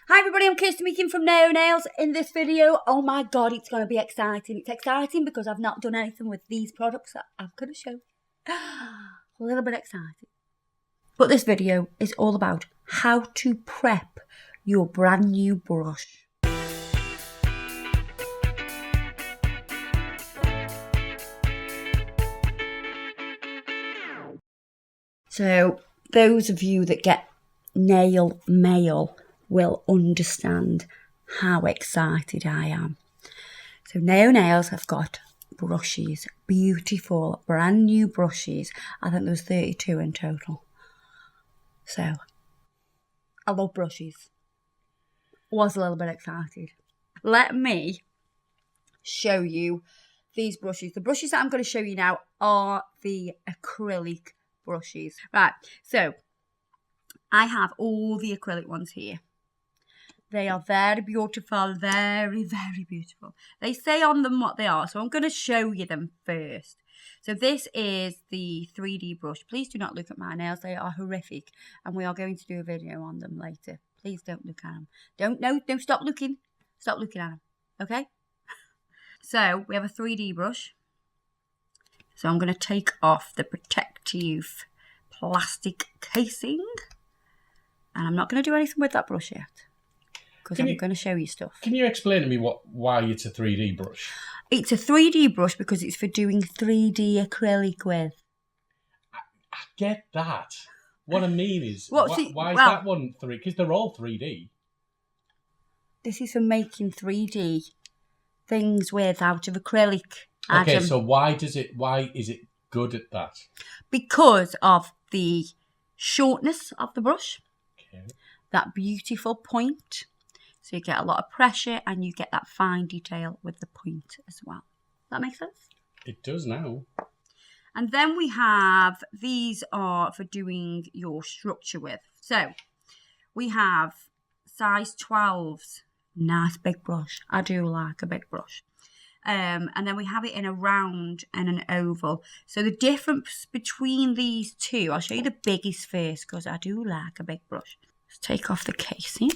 Hi everybody, I'm Kirsty Meakin from Neo Nails. In this video, oh my god, it's going to be exciting. It's exciting because I've not done anything with these products that I'm going to show. A little bit excited. But this video is all about how to prep your brand new brush. So, those of you that get nail mail will understand how excited I am. So Neo Nails have got brushes, beautiful brand new brushes. I think there's 32 in total. So I love brushes. Was a little bit excited. Let me show you these brushes. The brushes that I'm going to show you now are the acrylic brushes. Right, so I have all the acrylic ones here. They are very beautiful, very, very beautiful. They say on them what they are, so I'm going to show you them first. So this is the 3D brush. Please do not look at my nails. They are horrific, and we are going to do a video on them later. Please don't look at them. Don't stop looking. Stop looking at them, okay? So we have a 3D brush. So I'm going to take off the protective plastic casing, and I'm not going to do anything with that brush yet, because I'm going to show you stuff. Can you explain to me why it's a 3D brush? It's a 3D brush because it's for doing 3D acrylic with. I get that. What I mean is, why is that one 3D? Because they're all 3D. This is for making 3D things with out of acrylic. Okay, so why is it good at that? Because of the shortness of the brush. Okay. That beautiful point. So you get a lot of pressure and you get that fine detail with the point as well. Does that make sense? It does now. And then we have, these are for doing your structure with. So we have size 12s. Nice big brush. I do like a big brush. And then we have it in a round and an oval. So the difference between these two, I'll show you the biggest first because I do like a big brush. Let's take off the casing.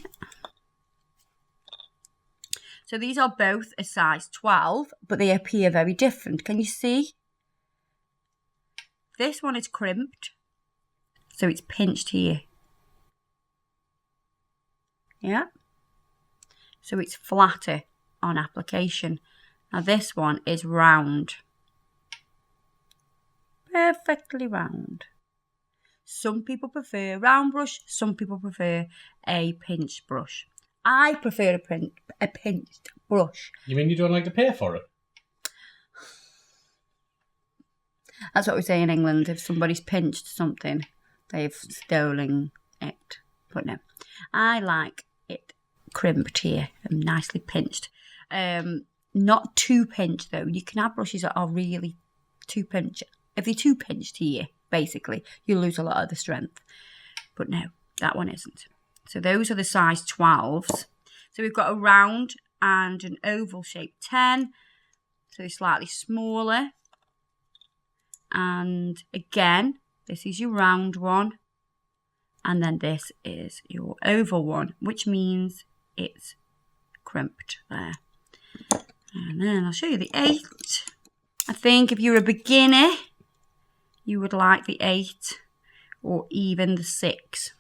So these are both a size 12, but they appear very different. Can you see? This one is crimped, so it's pinched here. Yeah? So it's flatter on application. Now this one is round. Perfectly round. Some people prefer a round brush, some people prefer a pinched brush. I prefer a pinched brush. You mean you don't like to pay for it? That's what we say in England. If somebody's pinched something, they've stolen it. But no, I like it crimped here and nicely pinched. Not too pinched though. You can have brushes that are really too pinched. If you're too pinched here, basically, you lose a lot of the strength. But no, that one isn't. So those are the size 12s. So we've got a round and an oval shape 10. So slightly smaller. And again, this is your round one. And then this is your oval one, which means it's crimped there. And then I'll show you the 8. I think if you're a beginner, you would like the 8 or even the 6.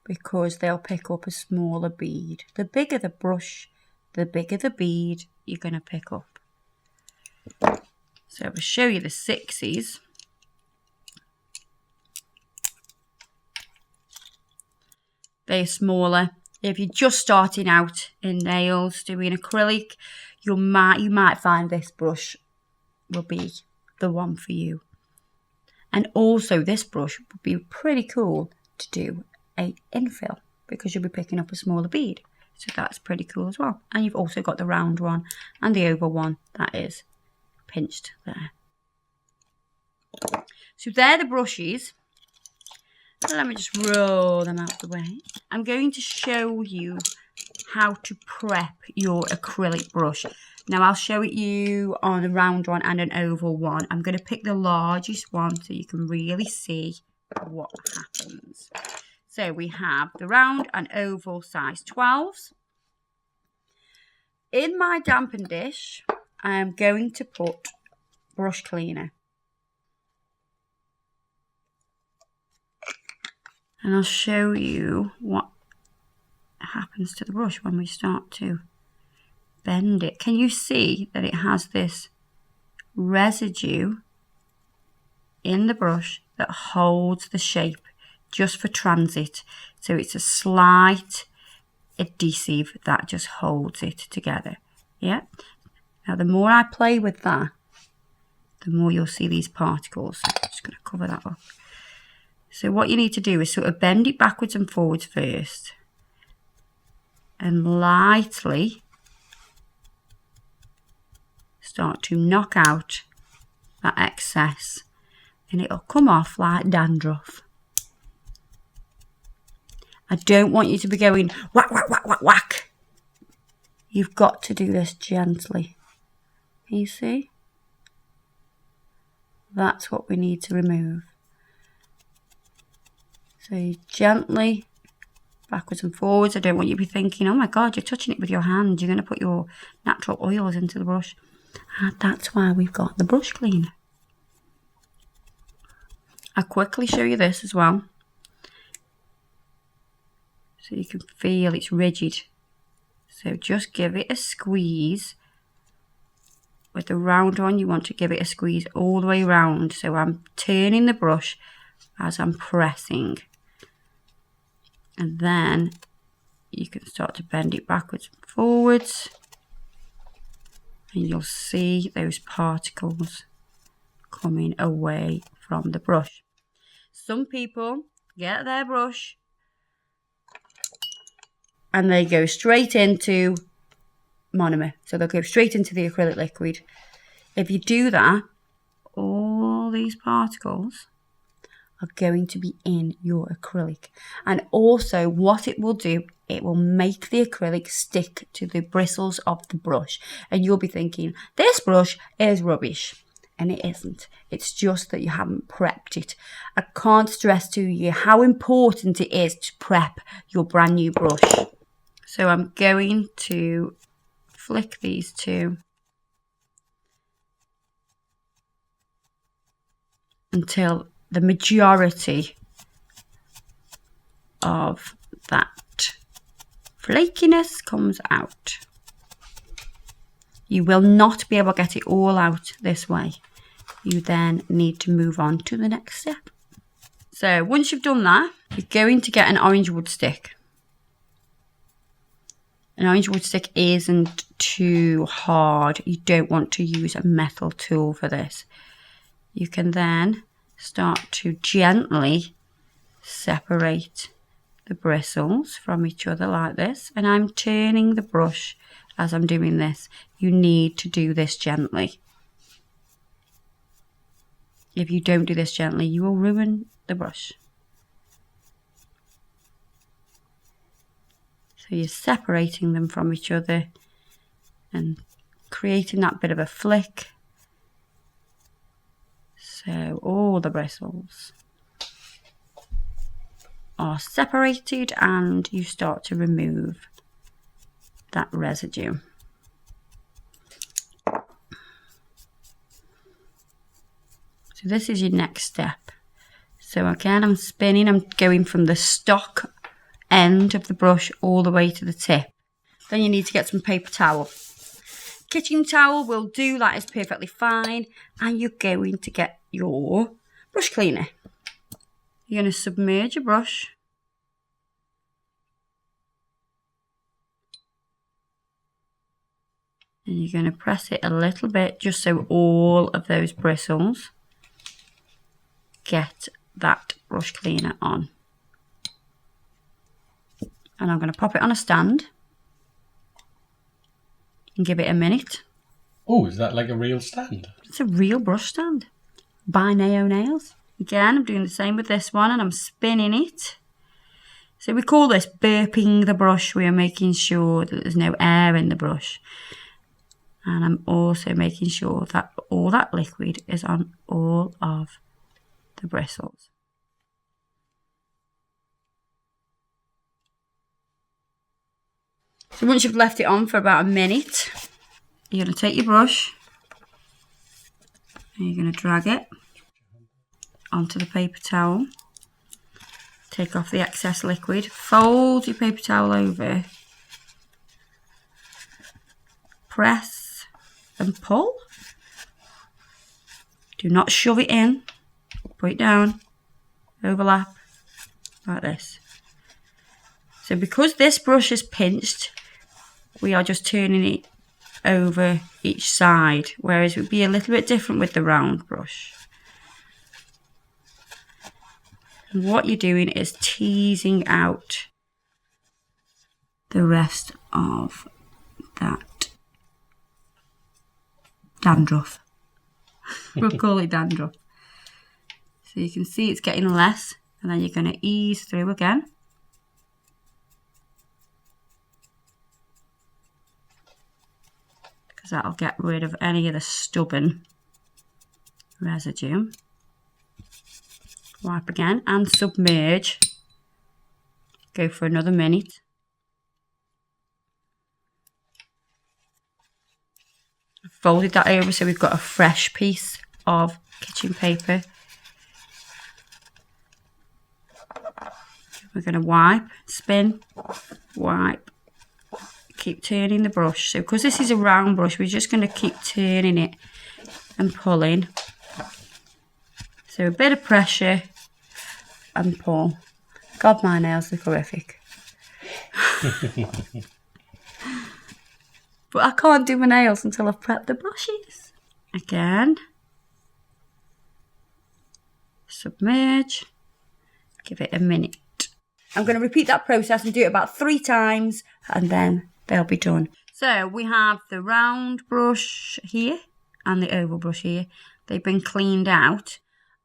Because they'll pick up a smaller bead. The bigger the brush, the bigger the bead you're going to pick up. So I'll show you the 6s. They're smaller. If you're just starting out in nails doing acrylic, you might find this brush will be the one for you. And also this brush would be pretty cool to do a infill because you'll be picking up a smaller bead, so that's pretty cool as well. And you've also got the round one and the oval one that is pinched there. So they're the brushes. So let me just roll them out the way. I'm going to show you how to prep your acrylic brush. Now I'll show it you on a round one and an oval one. I'm going to pick the largest one so you can really see what happens. So we have the round and oval size 12s. In my dampen dish, I am going to put brush cleaner. And I'll show you what happens to the brush when we start to bend it. Can you see that it has this residue in the brush that holds the shape just for transit? So it's a slight adhesive that just holds it together. Yeah. Now the more I play with that, the more you'll see these particles. I'm just going to cover that up. So what you need to do is sort of bend it backwards and forwards first. And lightly start to knock out that excess. And it'll come off like dandruff. I don't want you to be going whack, whack, whack, whack, whack. You've got to do this gently. Can you see? That's what we need to remove. So you gently, backwards and forwards. I don't want you to be thinking, oh my God, you're touching it with your hand. You're going to put your natural oils into the brush. And that's why we've got the brush cleaner. I'll quickly show you this as well. So you can feel it's rigid. So just give it a squeeze. With the round one, you want to give it a squeeze all the way round. So I'm turning the brush as I'm pressing. And then you can start to bend it backwards and forwards. And you'll see those particles coming away from the brush. Some people get their brush and they go straight into monomer. So they'll go straight into the acrylic liquid. If you do that, all these particles are going to be in your acrylic. And also what it will do, it will make the acrylic stick to the bristles of the brush. And you'll be thinking, this brush is rubbish. And it isn't. It's just that you haven't prepped it. I can't stress to you how important it is to prep your brand new brush. So I'm going to flick these two until the majority of that flakiness comes out. You will not be able to get it all out this way. You then need to move on to the next step. So once you've done that, you're going to get an orange wood stick. An orange wood stick isn't too hard. You don't want to use a metal tool for this. You can then start to gently separate the bristles from each other like this. And I'm turning the brush as I'm doing this. You need to do this gently. If you don't do this gently, you will ruin the brush. So you're separating them from each other and creating that bit of a flick. So all the bristles are separated and you start to remove that residue. So this is your next step. So again, I'm spinning, I'm going from the stock end of the brush all the way to the tip. Then you need to get some paper towel. Kitchen towel will do, that is perfectly fine. And you're going to get your brush cleaner. You're going to submerge your brush. And you're going to press it a little bit just so all of those bristles get that brush cleaner on. And I'm going to pop it on a stand and give it a minute. Oh, is that like a real stand? It's a real brush stand by Nao Nails. Again, I'm doing the same with this one and I'm spinning it. So we call this burping the brush. We are making sure that there's no air in the brush. And I'm also making sure that all that liquid is on all of the bristles. So once you've left it on for about a minute, you're going to take your brush and you're going to drag it onto the paper towel. Take off the excess liquid, fold your paper towel over, press and pull. Do not shove it in, put it down, overlap, like this. So because this brush is pinched, we are just turning it over each side, whereas it would be a little bit different with the round brush. And what you're doing is teasing out the rest of that dandruff. We'll call it dandruff. So you can see it's getting less, and then you're going to ease through again. Because that'll get rid of any of the stubborn residue. Wipe again and submerge. Go for another minute. Folded that over so we've got a fresh piece of kitchen paper. We're going to wipe, spin, wipe, keep turning the brush. So because this is a round brush, we're just going to keep turning it and pulling. So a bit of pressure and pull. God, my nails look horrific. But I can't do my nails until I've prepped the brushes. Again. Submerge. Give it a minute. I'm going to repeat that process and do it about 3 times and then they'll be done. So we have the round brush here and the oval brush here. They've been cleaned out.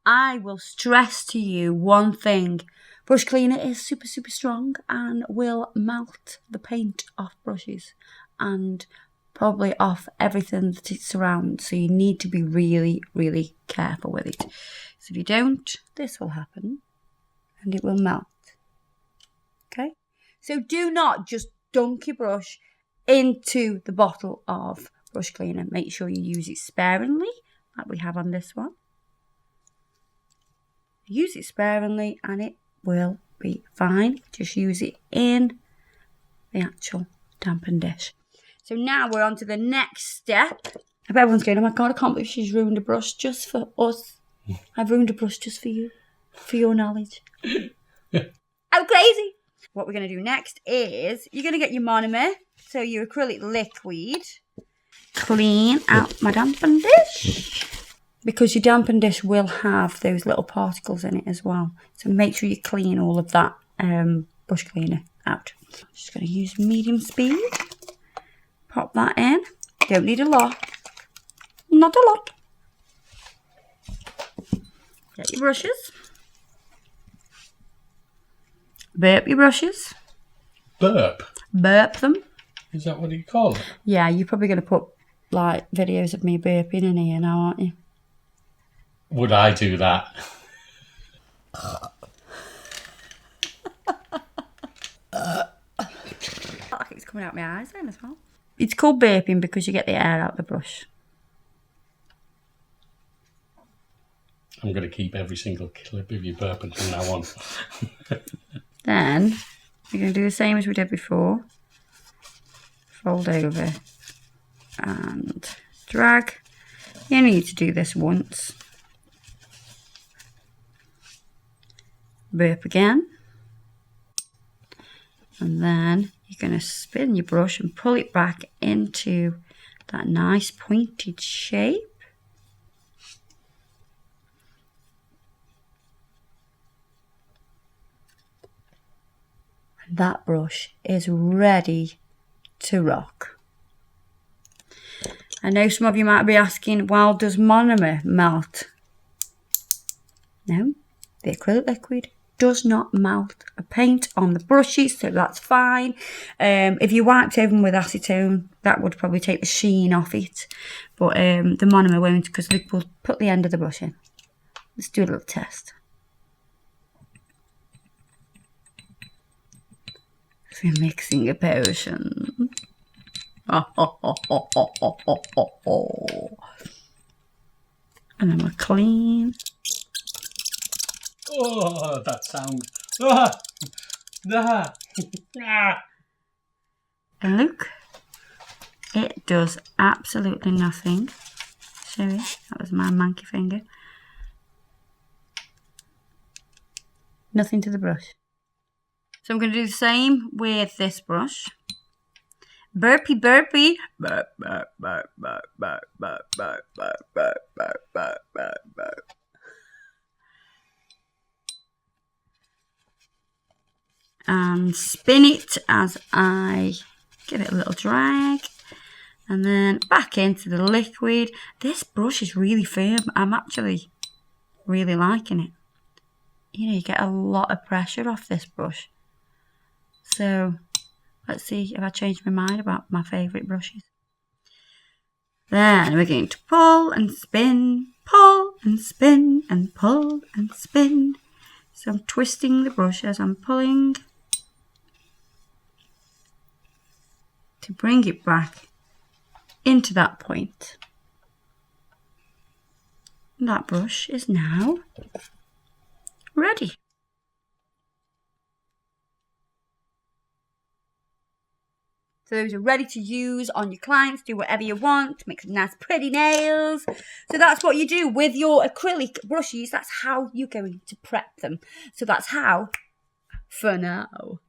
I will stress to you one thing. Brush cleaner is super, super strong and will melt the paint off brushes and probably off everything that it surrounds. So you need to be really, really careful with it. So if you don't, this will happen and it will melt. Okay? So do not just dunk your brush into the bottle of brush cleaner. Make sure you use it sparingly, like we have on this one. Use it sparingly and it will be fine. Just use it in the actual dampen dish. So now we're on to the next step. I bet everyone's going, oh my God, I can't believe she's ruined a brush just for us. I've ruined a brush just for you, for your knowledge. I'm crazy. What we're going to do next is you're going to get your monomer, so your acrylic liquid, clean out my dampen dish. Because your dampen dish will have those little particles in it as well. So make sure you clean all of that brush cleaner out. I'm just going to use medium speed. Pop that in. Don't need a lot. Not a lot. Get your brushes. Burp your brushes. Burp? Burp them. Is that what you call it? Yeah, you're probably going to put like videos of me burping in here now, aren't you? Would I do that? It's coming out my eyes then as well. It's called burping because you get the air out of the brush. I'm going to keep every single clip of you burping from now on. Then we're going to do the same as we did before. Fold over and drag. You need to do this once. Burp again. And then you're going to spin your brush and pull it back into that nice pointed shape. And that brush is ready to rock. I know some of you might be asking, well, does monomer melt? No, the acrylic liquid does not melt a paint on the brushes, so that's fine. If you wiped over them with acetone, that would probably take the sheen off it, but the monomer won't, because we'll put the end of the brush in. Let's do a little test. So we're mixing a potion. And then we're clean. Oh, that sound. Ah! Ah! Ah! And look, it does absolutely nothing. Show you, that was my monkey finger. Nothing to the brush. So I'm going to do the same with this brush. Burpee, burpee. Burp, burp, burp, burp, burp, burp, burp, burp, burp, burp, burp, burp, burp. And spin it as I give it a little drag. And then back into the liquid. This brush is really firm. I'm actually really liking it. You know, you get a lot of pressure off this brush. So let's see if I change my mind about my favourite brushes. Then we're going to pull and spin, pull and spin and pull and spin. So I'm twisting the brush as I'm pulling to bring it back into that point. And that brush is now ready. So those are ready to use on your clients. Do whatever you want. Make some nice pretty nails. So that's what you do with your acrylic brushes. That's how you're going to prep them. So that's how, for now.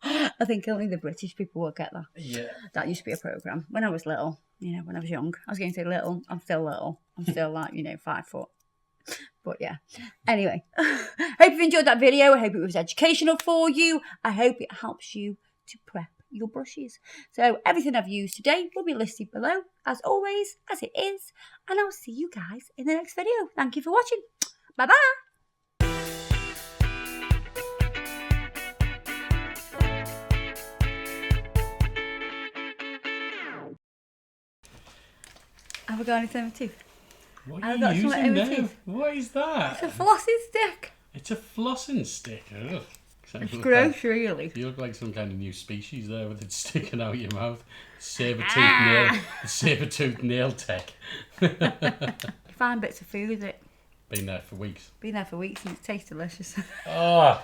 I think only the British people will get that. Yeah. That used to be a programme. When I was little, you know, when I was young. I was going to say little. I'm still little. I'm still like, 5 foot. But yeah. Anyway. Hope you've enjoyed that video. I hope it was educational for you. I hope it helps you to prep your brushes. So everything I've used today will be listed below, as always, as it is, and I'll see you guys in the next video. Thank you for watching. Bye bye. Have I got anything in my tooth? What are you using now? What is that? It's a flossing stick. It's a flossing stick. Ugh. It's gross, really. You look like some kind of new species there with it sticking out your mouth. Saber-tooth nail tech. You find bits of food with it. Been there for weeks. Been there for weeks and it tastes delicious. Oh.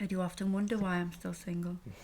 I do often wonder why I'm still single.